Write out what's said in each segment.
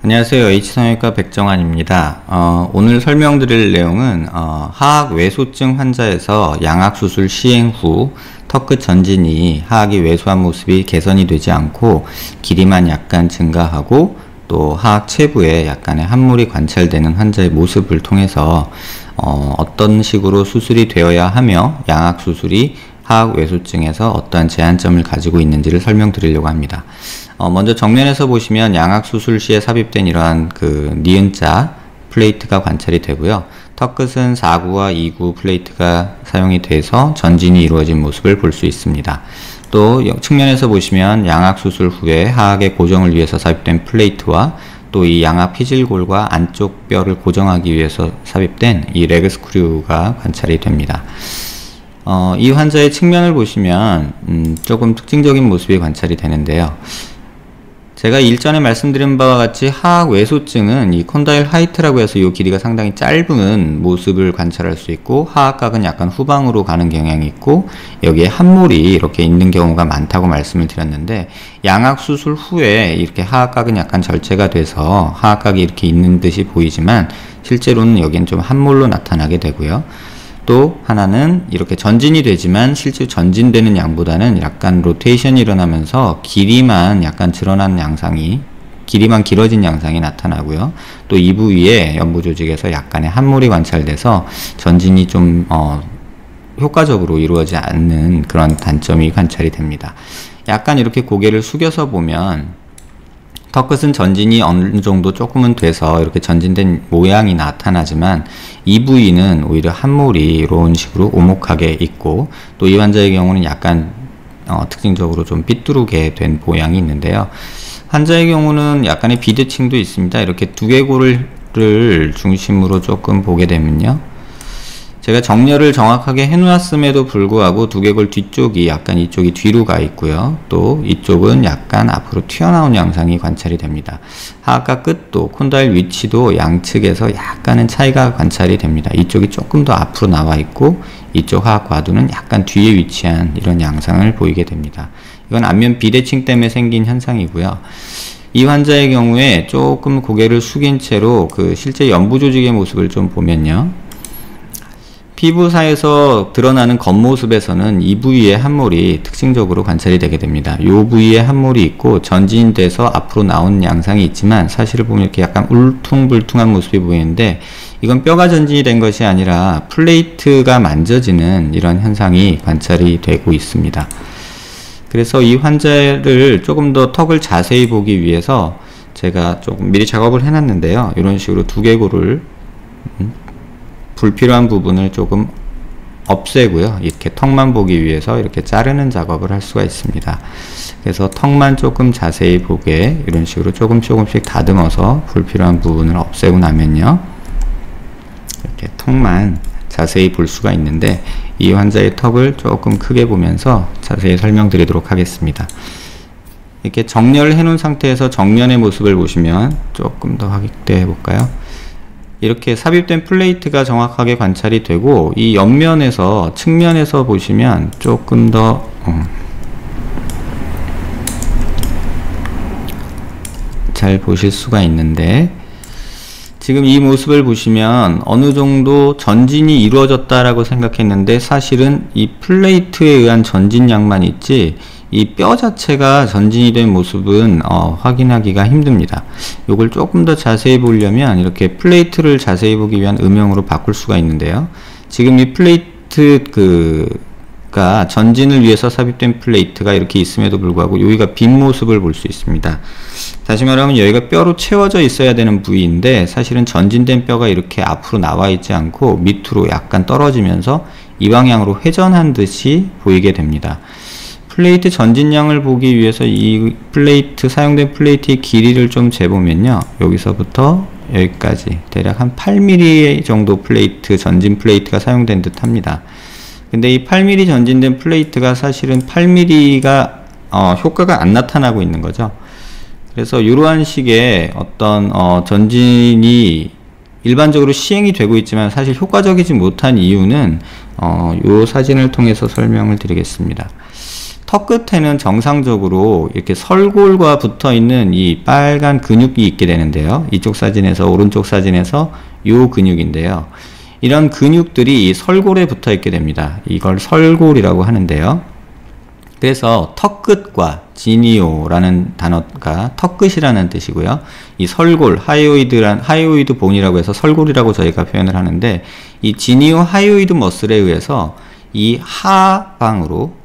안녕하세요. H성형외과 백정환입니다. 오늘 설명드릴 내용은 하악 외소증 환자에서 양악수술 시행 후 턱끝 전진이 하악이 외소한 모습이 개선이 되지 않고 길이만 약간 증가하고 또 하악 체부에 약간의 함몰이 관찰되는 환자의 모습을 통해서 어떤 식으로 수술이 되어야 하며 양악수술이 하악 외소증에서 어떠한 제한점을 가지고 있는지를 설명드리려고 합니다. 먼저 정면에서 보시면 양악 수술 시에 삽입된 이러한 니은자 플레이트가 관찰이 되고요. 턱끝은 4구와 2구 플레이트가 사용이 돼서 전진이 이루어진 모습을 볼 수 있습니다. 또 측면에서 보시면 양악 수술 후에 하악의 고정을 위해서 삽입된 플레이트와 또 이 양악 피질골과 안쪽 뼈를 고정하기 위해서 삽입된 이 레그 스크류가 관찰이 됩니다. 이 환자의 측면을 보시면 조금 특징적인 모습이 관찰이 되는데요. 제가 일전에 말씀드린 바와 같이 하악 외소증은 이 콘다일 하이트라고 해서 이 길이가 상당히 짧은 모습을 관찰할 수 있고 하악각은 약간 후방으로 가는 경향이 있고 여기에 함몰이 이렇게 있는 경우가 많다고 말씀을 드렸는데 양악 수술 후에 이렇게 하악각은 약간 절제가 돼서 하악각이 이렇게 있는 듯이 보이지만 실제로는 여기는 좀 함몰로 나타나게 되고요. 또 하나는 이렇게 전진이 되지만 실제 전진되는 양보다는 약간 로테이션이 일어나면서 길이만 약간 드러난 양상이 길이만 길어진 양상이 나타나고요. 또 이 부위에 연부 조직에서 약간의 함몰이 관찰돼서 전진이 좀 효과적으로 이루어지지 않는 그런 단점이 관찰이 됩니다. 약간 이렇게 고개를 숙여서 보면 턱끝은 전진이 어느 정도 조금은 돼서 이렇게 전진된 모양이 나타나지만 이 부위는 오히려 함몰이 이런 식으로 오목하게 있고 또 이 환자의 경우는 약간 특징적으로 좀 삐뚤게 된 모양이 있는데요. 환자의 경우는 약간의 비대칭도 있습니다. 이렇게 두개골을 중심으로 조금 보게 되면요. 제가 정렬을 정확하게 해놓았음에도 불구하고 두개골 뒤쪽이 약간 이쪽이 뒤로 가 있고요. 또 이쪽은 약간 앞으로 튀어나온 양상이 관찰이 됩니다. 하악각 끝도 콘다일 위치도 양측에서 약간은 차이가 관찰이 됩니다. 이쪽이 조금 더 앞으로 나와 있고 이쪽 하악 과두는 약간 뒤에 위치한 이런 양상을 보이게 됩니다. 이건 안면 비대칭 때문에 생긴 현상이고요. 이 환자의 경우에 조금 고개를 숙인 채로 실제 연부 조직의 모습을 좀 보면요. 피부사에서 드러나는 겉모습에서는 이 부위의 함몰이 특징적으로 관찰이 되게 됩니다. 이 부위에 함몰이 있고 전진돼서 앞으로 나온 양상이 있지만 사실을 보면 이렇게 약간 울퉁불퉁한 모습이 보이는데 이건 뼈가 전진이 된 것이 아니라 플레이트가 만져지는 이런 현상이 관찰이 되고 있습니다. 그래서 이 환자를 조금 더 턱을 자세히 보기 위해서 제가 조금 미리 작업을 해놨는데요. 이런 식으로 두개골을 불필요한 부분을 조금 없애고요. 이렇게 턱만 보기 위해서 이렇게 자르는 작업을 할 수가 있습니다. 그래서 턱만 조금 자세히 보게 이런 식으로 조금씩 다듬어서 불필요한 부분을 없애고 나면요. 이렇게 턱만 자세히 볼 수가 있는데 이 환자의 턱을 조금 크게 보면서 자세히 설명드리도록 하겠습니다. 이렇게 정렬을 해놓은 상태에서 정면의 모습을 보시면 조금 더 확대해 볼까요? 이렇게 삽입된 플레이트가 정확하게 관찰이 되고 이 옆면에서 측면에서 보시면 조금 더 잘 보실 수가 있는데 지금 이 모습을 보시면 어느 정도 전진이 이루어졌다라고 생각했는데 사실은 이 플레이트에 의한 전진량만 있지 이 뼈 자체가 전진이 된 모습은 확인하기가 힘듭니다. 이걸 조금 더 자세히 보려면 이렇게 플레이트를 자세히 보기 위한 음영으로 바꿀 수가 있는데요. 지금 이 플레이트가 전진을 위해서 삽입된 플레이트가 이렇게 있음에도 불구하고 여기가 빈 모습을 볼 수 있습니다. 다시 말하면 여기가 뼈로 채워져 있어야 되는 부위인데 사실은 전진된 뼈가 이렇게 앞으로 나와 있지 않고 밑으로 약간 떨어지면서 이 방향으로 회전한 듯이 보이게 됩니다. 플레이트 전진량을 보기 위해서 이 플레이트, 사용된 플레이트의 길이를 좀 재보면요. 여기서부터 여기까지 대략 한 8mm 정도 플레이트, 전진 플레이트가 사용된 듯 합니다. 근데 이 8mm 전진된 플레이트가 사실은 8mm가 효과가 안 나타나고 있는 거죠. 그래서 이러한 식의 어떤 전진이 일반적으로 시행이 되고 있지만 사실 효과적이지 못한 이유는 요 사진을 통해서 설명을 드리겠습니다. 턱 끝에는 정상적으로 이렇게 설골과 붙어 있는 이 빨간 근육이 있게 되는데요. 이쪽 사진에서, 오른쪽 사진에서 요 근육인데요. 이런 근육들이 설골에 붙어 있게 됩니다. 이걸 설골이라고 하는데요. 그래서 턱 끝과 지니오라는 단어가 턱 끝이라는 뜻이고요. 이 설골, 하이오이드 본이라고 해서 설골이라고 저희가 표현을 하는데, 이 지니오 하이오이드 머슬에 의해서 이 하방으로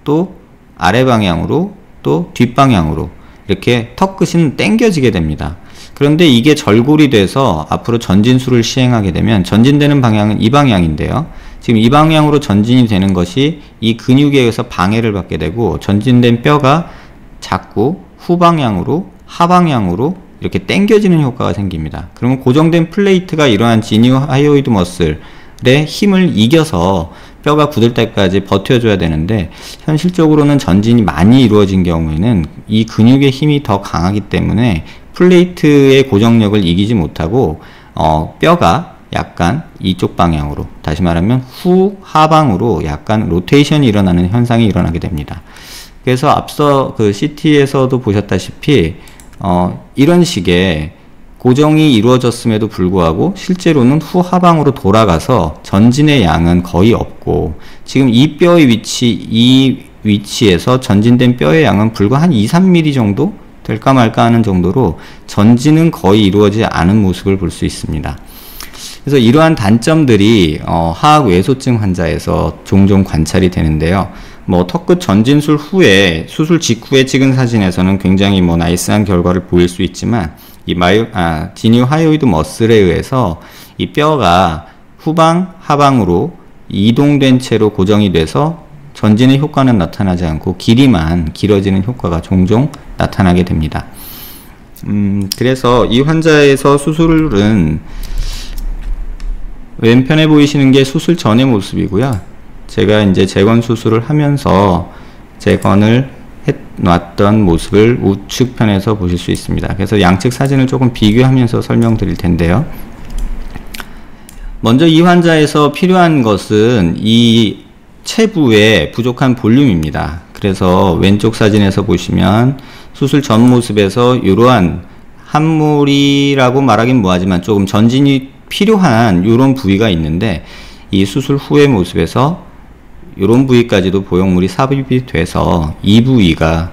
또 아래 방향으로 또 뒷방향으로 이렇게 턱 끝이 당겨지게 됩니다. 그런데 이게 절골이 돼서 앞으로 전진술을 시행하게 되면 전진되는 방향은 이 방향인데요. 지금 이 방향으로 전진이 되는 것이 이 근육에 의해서 방해를 받게 되고, 전진된 뼈가 자꾸 후방향으로 하방향으로 이렇게 당겨지는 효과가 생깁니다. 그러면 고정된 플레이트가 이러한 지니오 하이오이드 머슬의 힘을 이겨서 뼈가 굳을 때까지 버텨줘야 되는데, 현실적으로는 전진이 많이 이루어진 경우에는 이 근육의 힘이 더 강하기 때문에 플레이트의 고정력을 이기지 못하고 뼈가 약간 이쪽 방향으로, 다시 말하면 하방으로 약간 로테이션이 일어나는 현상이 일어나게 됩니다. 그래서 앞서 그 CT에서도 보셨다시피 이런 식의 고정이 이루어졌음에도 불구하고 실제로는 후하방으로 돌아가서 전진의 양은 거의 없고, 지금 이 뼈의 이 위치에서 전진된 뼈의 양은 불과 한 2-3mm 정도 될까 말까 하는 정도로 전진은 거의 이루어지지 않은 모습을 볼 수 있습니다. 그래서 이러한 단점들이 하악 외소증 환자에서 종종 관찰이 되는데요. 턱끝 전진술 후에, 수술 직후에 찍은 사진에서는 굉장히 나이스한 결과를 보일 수 있지만, 이 지니오 하이오이드 머슬에 의해서 이 뼈가 후방, 하방으로 이동된 채로 고정이 돼서 전진의 효과는 나타나지 않고 길이만 길어지는 효과가 종종 나타나게 됩니다. 그래서 이 환자에서 수술은 왼편에 보이시는 게 수술 전의 모습이고요. 제가 이제 재건 수술을 하면서 재건을 해놨던 모습을 우측편에서 보실 수 있습니다. 그래서 양측 사진을 조금 비교하면서 설명드릴 텐데요. 먼저 이 환자에서 필요한 것은 이 체부의 부족한 볼륨입니다. 그래서 왼쪽 사진에서 보시면 수술 전 모습에서 이러한 함몰이라고 말하긴 뭐하지만 조금 전진이 필요한 이런 부위가 있는데, 이 수술 후의 모습에서 이런 부위까지도 보형물이 삽입이 돼서 이 부위가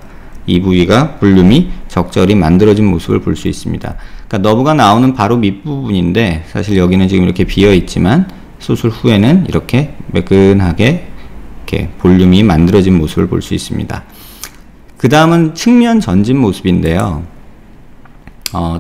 볼륨이 적절히 만들어진 모습을 볼 수 있습니다. 그러니까 너브가 나오는 바로 밑부분인데, 사실 여기는 지금 이렇게 비어 있지만 수술 후에는 이렇게 매끈하게 이렇게 볼륨이 만들어진 모습을 볼 수 있습니다. 그 다음은 측면 전진 모습인데요.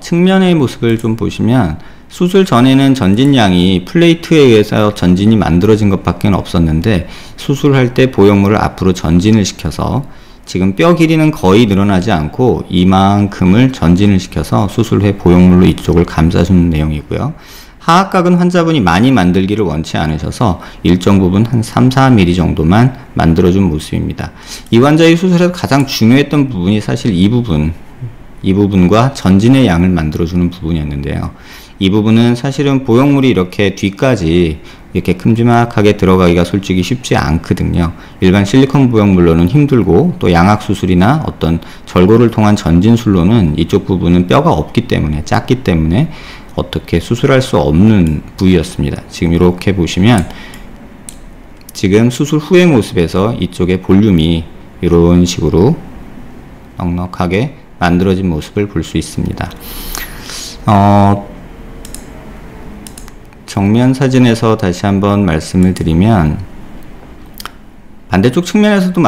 측면의 모습을 좀 보시면 수술 전에는 전진량이 플레이트에 의해서 전진이 만들어진 것밖에 없었는데, 수술할 때 보형물을 앞으로 전진을 시켜서 지금 뼈 길이는 거의 늘어나지 않고 이만큼을 전진을 시켜서 수술 후에 보형물로 이쪽을 감싸주는 내용이고요. 하악각은 환자분이 많이 만들기를 원치 않으셔서 일정 부분 한 3-4mm 정도만 만들어준 모습입니다. 이 환자의 수술에서 가장 중요했던 부분이 사실 이 부분과 전진의 양을 만들어주는 부분이었는데요. 이 부분은 사실은 보형물이 이렇게 뒤까지 이렇게 큼지막하게 들어가기가 솔직히 쉽지 않거든요. 일반 실리콘 보형물로는 힘들고, 또 양악수술이나 어떤 절골을 통한 전진술로는 이쪽 부분은 뼈가 없기 때문에, 작기 때문에 어떻게 수술할 수 없는 부위였습니다. 지금 이렇게 보시면 지금 수술 후의 모습에서 이쪽에 볼륨이 이런 식으로 넉넉하게 만들어진 모습을 볼 수 있습니다. 정면 사진에서 다시 한번 말씀을 드리면, 반대쪽 측면에서도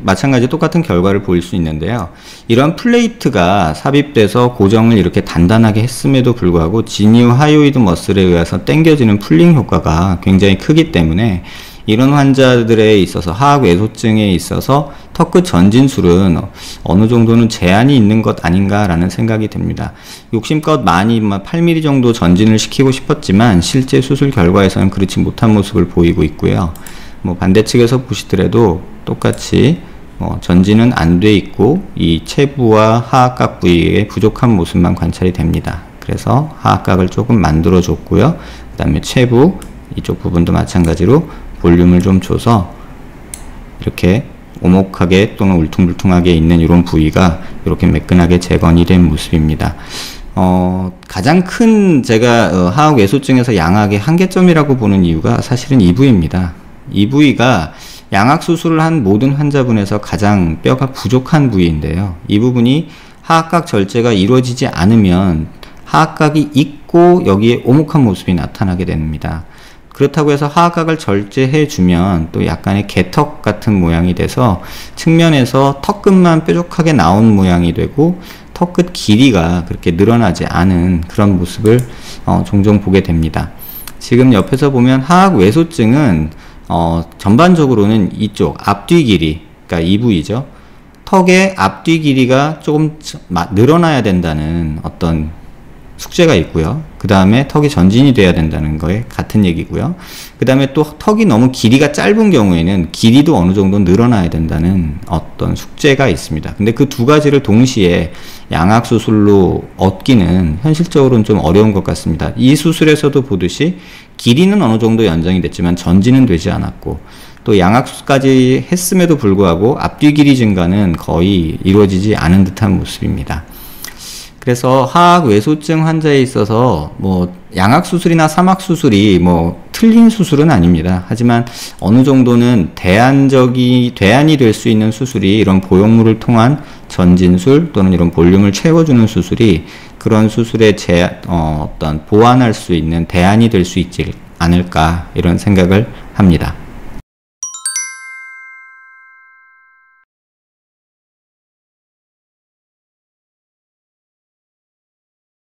마찬가지 똑같은 결과를 보일 수 있는데요. 이런 플레이트가 삽입돼서 고정을 이렇게 단단하게 했음에도 불구하고 지니오 하이오이드 머슬에 의해서 당겨지는 풀링 효과가 굉장히 크기 때문에, 이런 환자들에 있어서, 하악 외소증에 있어서 턱끝 전진술은 어느 정도는 제한이 있는 것 아닌가라는 생각이 듭니다. 욕심껏 많이 8mm 정도 전진을 시키고 싶었지만 실제 수술 결과에서는 그렇지 못한 모습을 보이고 있고요. 반대측에서 보시더라도 똑같이 전진은 안 돼 있고 이 체부와 하악각 부위의 부족한 모습만 관찰이 됩니다. 그래서 하악각을 조금 만들어 줬고요. 그 다음에 최부 이쪽 부분도 마찬가지로 볼륨을 좀 줘서 이렇게 오목하게 또는 울퉁불퉁하게 있는 이런 부위가 이렇게 매끈하게 재건이 된 모습입니다. 가장 큰 제가 하악 외소증에서 양악의 한계점이라고 보는 이유가 사실은 이 부위입니다. 이 부위가 양악 수술을 한 모든 환자분에서 가장 뼈가 부족한 부위인데요. 이 부분이 하악각 절제가 이루어지지 않으면 하악각이 있고 여기에 오목한 모습이 나타나게 됩니다. 그렇다고 해서 하악각을 절제해 주면 또 약간의 개턱 같은 모양이 돼서 측면에서 턱끝만 뾰족하게 나온 모양이 되고 턱끝 길이가 그렇게 늘어나지 않은 그런 모습을 종종 보게 됩니다. 지금 옆에서 보면 하악 외소증은 전반적으로는 이쪽 앞뒤 길이, 그러니까 이 부위죠. 턱의 앞뒤 길이가 조금 늘어나야 된다는 어떤 숙제가 있고요. 그 다음에 턱이 전진이 돼야 된다는 거에 같은 얘기고요. 그 다음에 또 턱이 너무 길이가 짧은 경우에는 길이도 어느 정도 늘어나야 된다는 어떤 숙제가 있습니다. 근데 그 두 가지를 동시에 양악 수술로 얻기는 현실적으로는 좀 어려운 것 같습니다. 이 수술에서도 보듯이 길이는 어느 정도 연장이 됐지만 전진은 되지 않았고 또 양악수까지 했음에도 불구하고 앞뒤 길이 증가는 거의 이루어지지 않은 듯한 모습입니다. 그래서 하악 외소증 환자에 있어서 뭐 양악 수술이나 사막 수술이 뭐 틀린 수술은 아닙니다. 하지만 어느 정도는 대안이 될 수 있는 수술이 이런 보형물을 통한 전진술 또는 이런 볼륨을 채워주는 수술이 그런 수술에 어떤 보완할 수 있는 대안이 될 수 있지 않을까 이런 생각을 합니다.